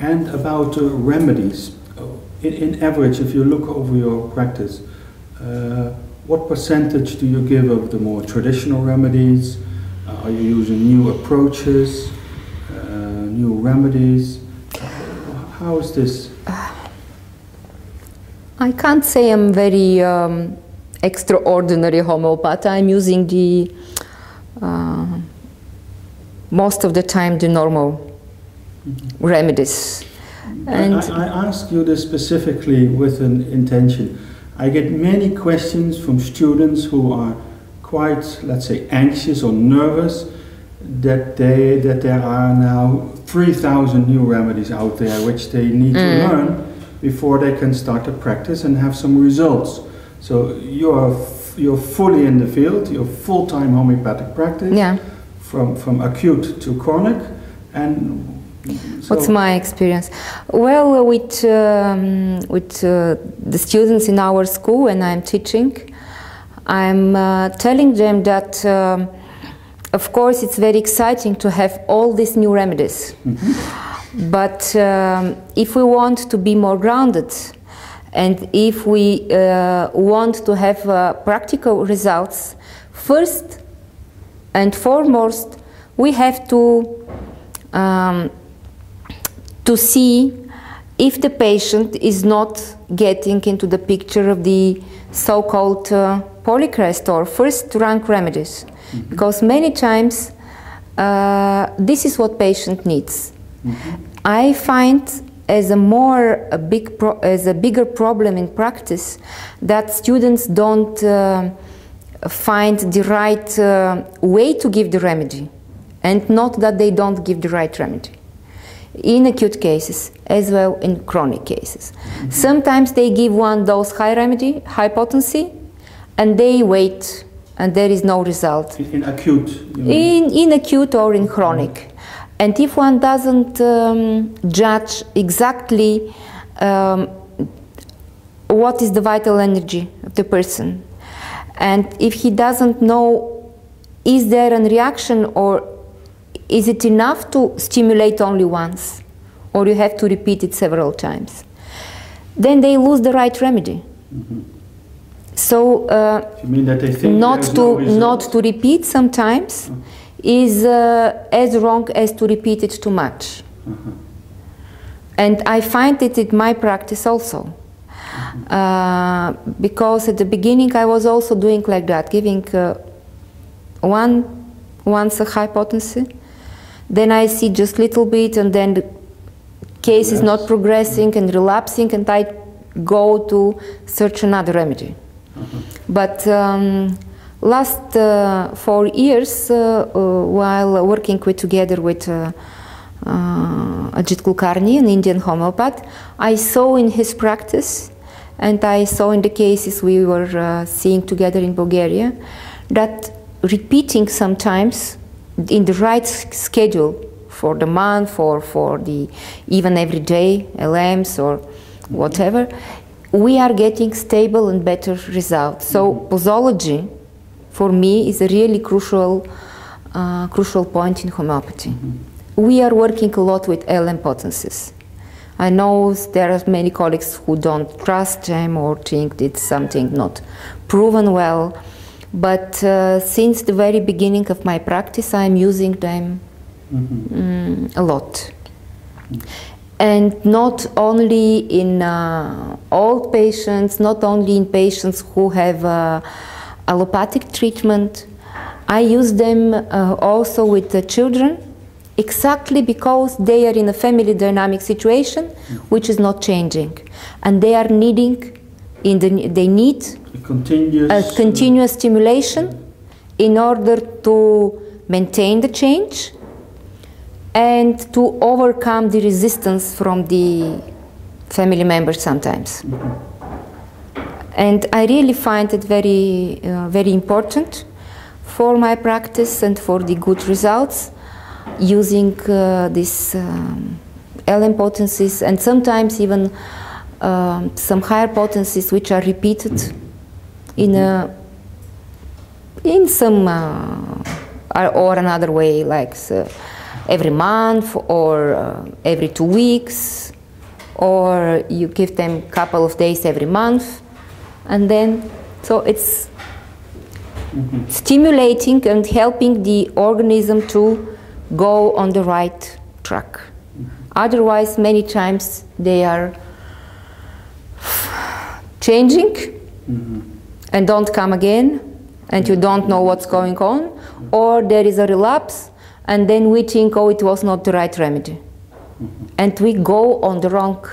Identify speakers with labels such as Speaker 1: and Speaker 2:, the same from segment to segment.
Speaker 1: And about remedies, in average, if you look over your practice, what percentage do you give of the more traditional remedies? Are you using new approaches, new remedies? How is this?
Speaker 2: I can't say I'm very extraordinary homeopath. I'm using the most of the time the normal remedies. And
Speaker 1: I ask you this specifically with an intention. I get many questions from students who are quite, let's say, anxious or nervous that there are now 3,000 new remedies out there which they need to learn before they can start to practice and have some results. So you're fully in the field, you're full-time homeopathic practice,
Speaker 2: yeah.
Speaker 1: from acute to chronic. And so
Speaker 2: what's my experience? Well, with the students in our school when I'm teaching, I'm telling them that of course it's very exciting to have all these new remedies. But if we want to be more grounded and if we want to have practical results, first and foremost we have to see if the patient is not getting into the picture of the so-called polycrest or first-rank remedies. Because many times this is what patient needs. I find as a bigger problem in practice that students don't find the right way to give the remedy, and not that they don't give the right remedy. In acute cases as well in chronic cases. Sometimes they give one dose high remedy, high potency, and they wait and there is no result.
Speaker 1: In acute? You mean?
Speaker 2: In acute or in chronic. And if one doesn't judge exactly what is the vital energy of the person, and if he doesn't know is there a reaction or is it enough to stimulate only once, or you have to repeat it several times, then they lose the right remedy. So
Speaker 1: you mean that they think
Speaker 2: not to repeat sometimes is as wrong as to repeat it too much. And I find it in my practice also. Because at the beginning I was also doing like that, giving once a high potency, then I see just little bit and then the case is not progressing and relapsing and I go to search another remedy. But last 4 years, while working together with Ajit Kulkarni, an Indian homeopath, I saw in his practice and I saw in the cases we were seeing together in Bulgaria that repeating sometimes in the right schedule for the month or for the even everyday LMs or whatever, we are getting stable and better results. So posology for me is a really crucial point in homeopathy. We are working a lot with LM potencies. I know there are many colleagues who don't trust them or think it's something not proven well, but since the very beginning of my practice I'm using them a lot. And not only in old patients, not only in patients who have allopathic treatment, I use them also with the children, exactly because they are in a family dynamic situation which is not changing, and they are needing, they need a continuous stimulation in order to maintain the change and to overcome the resistance from the family members sometimes. And I really find it very, very important for my practice and for the good results using these LM potencies and sometimes even some higher potencies which are repeated in some or another way, like every month or every 2 weeks, or you give them a couple of days every month, and then, so it's stimulating and helping the organism to go on the right track. Otherwise, many times they are changing and don't come again, and you don't know what's going on, or there is a relapse, and then we think, oh, it was not the right remedy. And we go on the wrong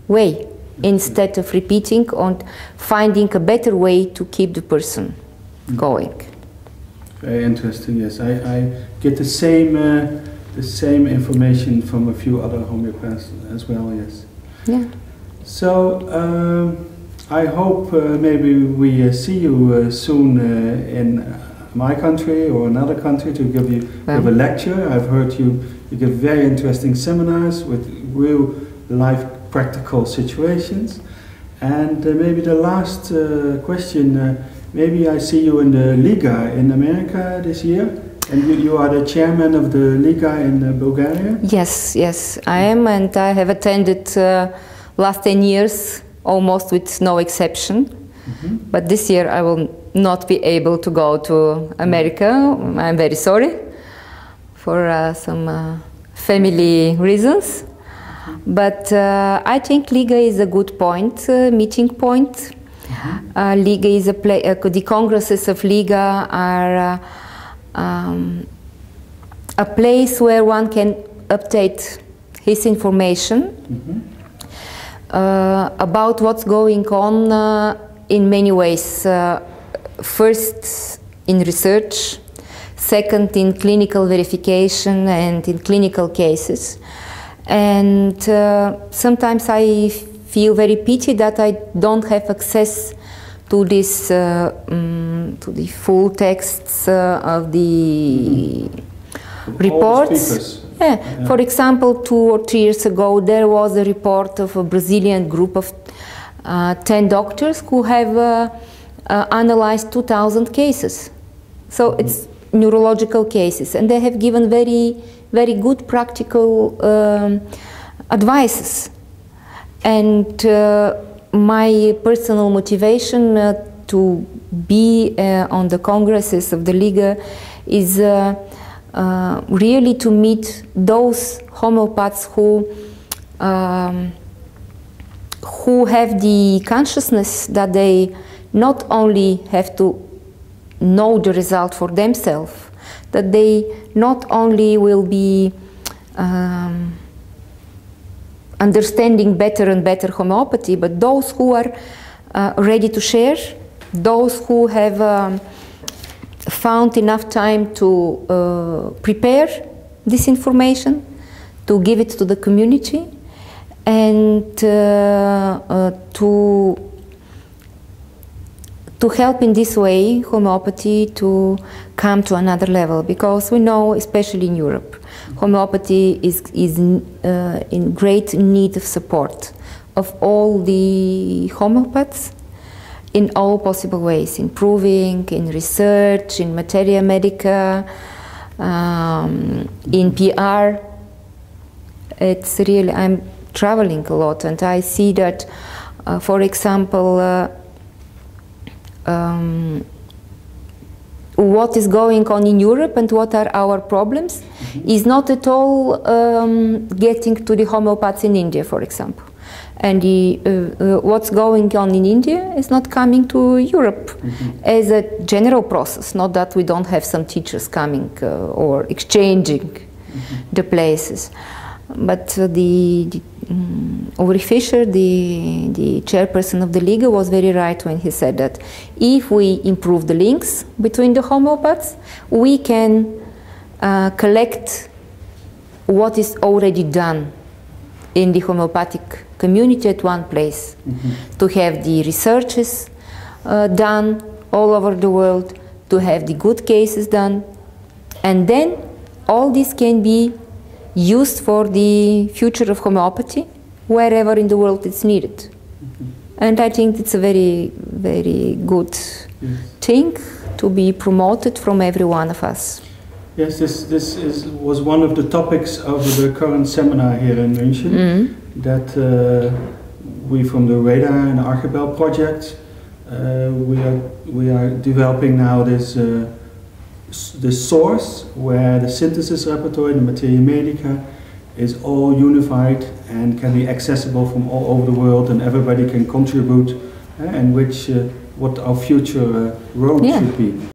Speaker 2: way, instead of repeating and finding a better way to keep the person going.
Speaker 1: Very interesting, yes. I get the same information from a few other homeopaths as well, yes.
Speaker 2: Yeah.
Speaker 1: So, I hope maybe we see you soon in my country or another country to give you give a lecture. I've heard you give very interesting seminars with real life practical situations. And maybe the last question, maybe I see you in the Liga in America this year, and you are the chairman of the Liga in Bulgaria?
Speaker 2: Yes, yes, I am, and I have attended last 10 years almost with no exception. But this year I will not be able to go to America. I'm very sorry for some family reasons. But I think Liga is a good point, meeting point. Liga is the congresses of Liga are a place where one can update his information about what's going on in many ways. First, in research, second, in clinical verification and in clinical cases. And sometimes I feel very pity that I don't have access to this, to the full texts of the reports. Yeah. For example, 2 or 3 years ago, there was a report of a Brazilian group of 10 doctors who have analyzed 2,000 cases. So it's neurological cases, and they have given very, very good practical advices. And my personal motivation to be on the congresses of the Liga is really to meet those homeopaths who have the consciousness that they not only have to know the result for themselves, that they not only will be understanding better and better homeopathy, but those who are ready to share, those who have found enough time to prepare this information, to give it to the community, and to help in this way homeopathy to come to another level, because we know, especially in Europe, homeopathy is in great need of support of all the homeopaths in all possible ways, improving, in research, in materia, medica, in PR. It's really, I'm traveling a lot, and I see that, for example, what is going on in Europe and what are our problems is not at all getting to the homeopaths in India, for example. And what's going on in India is not coming to Europe as a general process, not that we don't have some teachers coming or exchanging the places. But Uri Fischer, the chairperson of the Liga, was very right when he said that if we improve the links between the homeopaths, we can collect what is already done in the homeopathic community at one place, to have the researches done all over the world, to have the good cases done, and then all this can be used for the future of homeopathy wherever in the world it's needed. And I think it's a very, very good thing to be promoted from every one of us.
Speaker 1: Yes, was one of the topics of the current seminar here in Munchen, that we from the Radar and Archipel project, we are developing now this source where the synthesis repertory, the materia medica, is all unified and can be accessible from all over the world, and everybody can contribute, and what our future road should be.